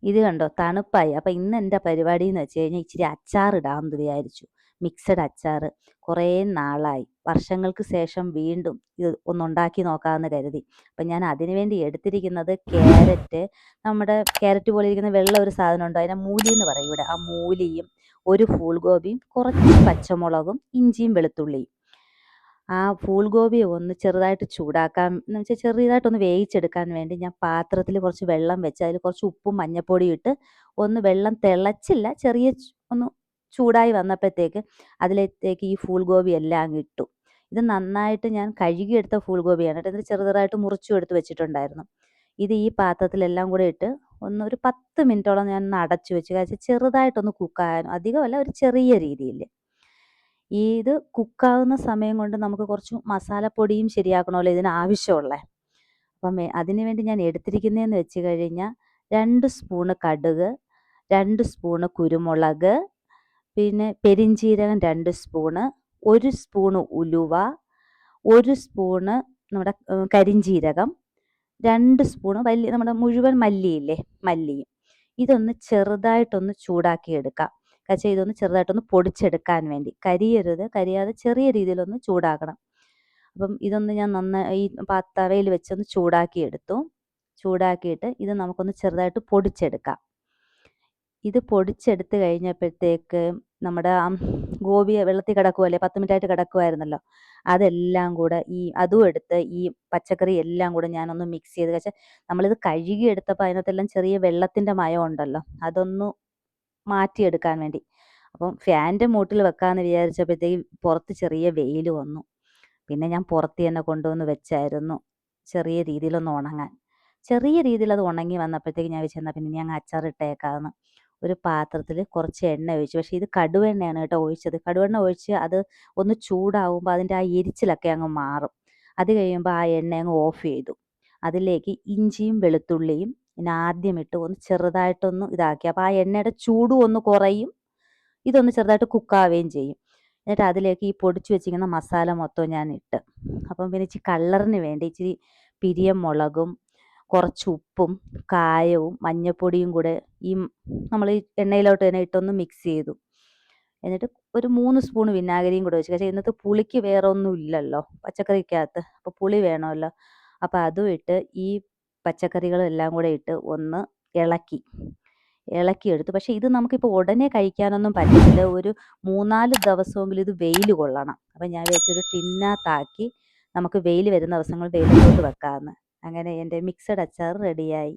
ഇത് കണ്ടോ തണുപ്പായി. അപ്പം ഇന്ന് എൻ്റെ പരിപാടി എന്ന് വെച്ച് കഴിഞ്ഞാൽ ഇച്ചിരി അച്ചാറിടാമെന്ന് വിചാരിച്ചു. മിക്സഡ് അച്ചാർ. കുറേ നാളായി. വർഷങ്ങൾക്ക് ശേഷം വീണ്ടും ഇത് ഒന്നുണ്ടാക്കി നോക്കാമെന്ന് കരുതി. അപ്പം ഞാൻ അതിനു വേണ്ടി എടുത്തിരിക്കുന്നത് ക്യാരറ്റ്, നമ്മുടെ ക്യാരറ്റ് പോലെ ഇരിക്കുന്ന വെള്ള ഒരു സാധനമുണ്ട്. അതിനെ മൂലി എന്ന് പറയും ഇവിടെ. ആ മൂലിയും ഒരു ഫൂൾ ഗോപിയും കുറച്ച് പച്ചമുളകും ഇഞ്ചിയും വെളുത്തുള്ളിയും. ആ ഫൂൾ ഗോപി ഒന്ന് ചെറുതായിട്ട് ചൂടാക്കാൻ എന്ന് വെച്ചാൽ ചെറുതായിട്ടൊന്ന് വേവിച്ചെടുക്കാൻ വേണ്ടി ഞാൻ പാത്രത്തിൽ കുറച്ച് വെള്ളം വെച്ച് അതിൽ കുറച്ച് ഉപ്പും മഞ്ഞപ്പൊടിയും ഇട്ട് ഒന്ന് വെള്ളം തിളച്ചില്ല, ചെറിയ ഒന്ന് ചൂടായി വന്നപ്പോഴത്തേക്ക് അതിലേക്ക് ഈ ഫൂൾ ഗോപി എല്ലാം അങ്ങ് ഇട്ടു. ഇത് നന്നായിട്ട് ഞാൻ കഴുകിയെടുത്ത ഫൂൾ ഗോപിയാണ് കേട്ടോ. എന്നിട്ട് ചെറുതായിട്ട് മുറിച്ചും എടുത്ത് വെച്ചിട്ടുണ്ടായിരുന്നു. ഇത് ഈ പാത്രത്തിലെല്ലാം കൂടെ ഇട്ട് ഒരു 10 മിനിറ്റോളം ഞാൻ ഒന്ന് അടച്ചു വെച്ച് കാരണം ചെറുതായിട്ടൊന്ന് കുക്കാകാനും, അധികമല്ല, ഒരു ചെറിയ രീതിയിൽ. ഇത് കുക്കാവുന്ന സമയം കൊണ്ട് നമുക്ക് കുറച്ച് മസാലപ്പൊടിയും ശരിയാക്കണമല്ലോ ഇതിന് ആവശ്യമുള്ള. അപ്പം അതിന് വേണ്ടി ഞാൻ എടുത്തിരിക്കുന്നതെന്ന് വെച്ച് കഴിഞ്ഞാൽ 2 സ്പൂണ് കടുക്, 2 സ്പൂണ് കുരുമുളക്, പിന്നെ പെരിഞ്ജീരകം 2 സ്പൂണ്, 1 സ്പൂണ് ഉലുവ, 1 സ്പൂണ് നമ്മുടെ കരിഞ്ജീരകം, 2 സ്പൂണ് നമ്മുടെ മുഴുവൻ മല്ലിയില്ലേ, മല്ലിയും. ഇതൊന്ന് ചെറുതായിട്ടൊന്ന് ചൂടാക്കി എടുക്കാം. പക്ഷേ ഇതൊന്ന് ചെറുതായിട്ടൊന്ന് പൊടിച്ചെടുക്കാൻ വേണ്ടി. കരിയാതെ ചെറിയ രീതിയിലൊന്ന് ചൂടാക്കണം. അപ്പം ഇതൊന്ന് ഞാൻ നന്നായി ഈ തവയിൽ വെച്ചൊന്ന് ചൂടാക്കിയെടുത്തു. ചൂടാക്കിയിട്ട് ഇത് നമുക്കൊന്ന് ചെറുതായിട്ട് പൊടിച്ചെടുക്കാം. ഇത് പൊടിച്ചെടുത്ത് കഴിഞ്ഞപ്പോഴത്തേക്ക് നമ്മുടെ ഗോപി വെള്ളത്തിൽ കിടക്കുമല്ലേ, 10 മിനിറ്റായിട്ട് കിടക്കുമായിരുന്നല്ലോ, അതെല്ലാം കൂടെ അതും എടുത്ത് ഈ പച്ചക്കറി എല്ലാം കൂടെ ഞാനൊന്ന് മിക്സ് ചെയ്ത് വെച്ചാൽ നമ്മളിത് കഴുകിയെടുത്തപ്പോൾ അതിനകത്തെല്ലാം ചെറിയ വെള്ളത്തിൻ്റെ മയം ഉണ്ടല്ലോ, അതൊന്ന് മാറ്റിയെടുക്കാൻ വേണ്ടി. അപ്പം ഫാനിൻ്റെ മൂട്ടിൽ വെക്കാമെന്ന് വിചാരിച്ചപ്പോഴത്തേക്ക് പുറത്ത് ചെറിയ വെയിൽ വന്നു. പിന്നെ ഞാൻ പുറത്ത് തന്നെ കൊണ്ടുവന്ന് വെച്ചായിരുന്നു ചെറിയ രീതിയിലൊന്ന് ഉണങ്ങാൻ. ചെറിയ രീതിയിൽ അത് ഉണങ്ങി വന്നപ്പോഴത്തേക്ക് ഞാൻ വെച്ചെന്നാൽ പിന്നെ ഞാൻ അച്ചാറിട്ടേക്കാമെന്ന്. ഒരു പാത്രത്തിൽ കുറച്ച് എണ്ണ ഒഴിച്ചു. പക്ഷേ ഇത് കടുവെണ്ണയാണ് കേട്ടോ ഒഴിച്ചത്. കടുവെണ്ണ ഒഴിച്ച് അത് ഒന്ന് ചൂടാവുമ്പോൾ അതിൻ്റെ ആ എരിച്ചിലൊക്കെ അങ്ങ് മാറും. അത് കഴിയുമ്പോൾ ആ എണ്ണ അങ്ങ് ഓഫ് ചെയ്തു. അതിലേക്ക് ഇഞ്ചിയും വെളുത്തുള്ളിയും പിന്നെ ആദ്യം ഇട്ട് ഒന്ന് ചെറുതായിട്ടൊന്ന് ഇതാക്കി. അപ്പോൾ ആ എണ്ണയുടെ ചൂടും ഒന്ന് കുറയും, ഇതൊന്ന് ചെറുതായിട്ട് കുക്കാവുകയും ചെയ്യും. എന്നിട്ട് അതിലേക്ക് ഈ പൊടിച്ചു വെച്ചിരിക്കുന്ന മസാല മൊത്തം ഞാൻ ഇട്ട്. അപ്പം പിന്നെ ഇച്ചിരി കളറിന് വേണ്ടി ഇച്ചിരി പിരിയമുളകും കുറച്ച് ഉപ്പും കായവും മഞ്ഞൾപ്പൊടിയും കൂടെ നമ്മൾ ഈ എണ്ണയിലോട്ട് തന്നെ ഇട്ടൊന്ന് മിക്സ് ചെയ്തു. എന്നിട്ട് ഒരു 3 സ്പൂൺ വിനാഗിരിയും കൂടെ ഒഴിച്ചു. പക്ഷേ ഇന്നത്തെ പുളിക്ക് വേറെ ഒന്നും ഇല്ലല്ലോ പച്ചക്കറിക്കകത്ത്, അപ്പോൾ പുളി വേണമല്ലോ. അപ്പോൾ അതും ഇട്ട് ഈ പച്ചക്കറികളെല്ലാം കൂടെ ഇട്ട് ഒന്ന് ഇളക്കിയെടുത്തു. പക്ഷേ ഇത് നമുക്കിപ്പോൾ ഉടനെ കഴിക്കാനൊന്നും പറ്റില്ല. ഒരു 3-4 ദിവസമെങ്കിലും ഇത് വെയിൽ കൊള്ളണം. അപ്പം ഞാൻ വിചാരിച്ചൊരു ടിന്നകത്താക്കി നമുക്ക് വെയിൽ വരുന്ന ദിവസങ്ങൾ വെയിലത്തോട്ട് വെക്കാമെന്ന്. അങ്ങനെ എൻ്റെ മിക്സഡ് അച്ചാർ റെഡിയായി.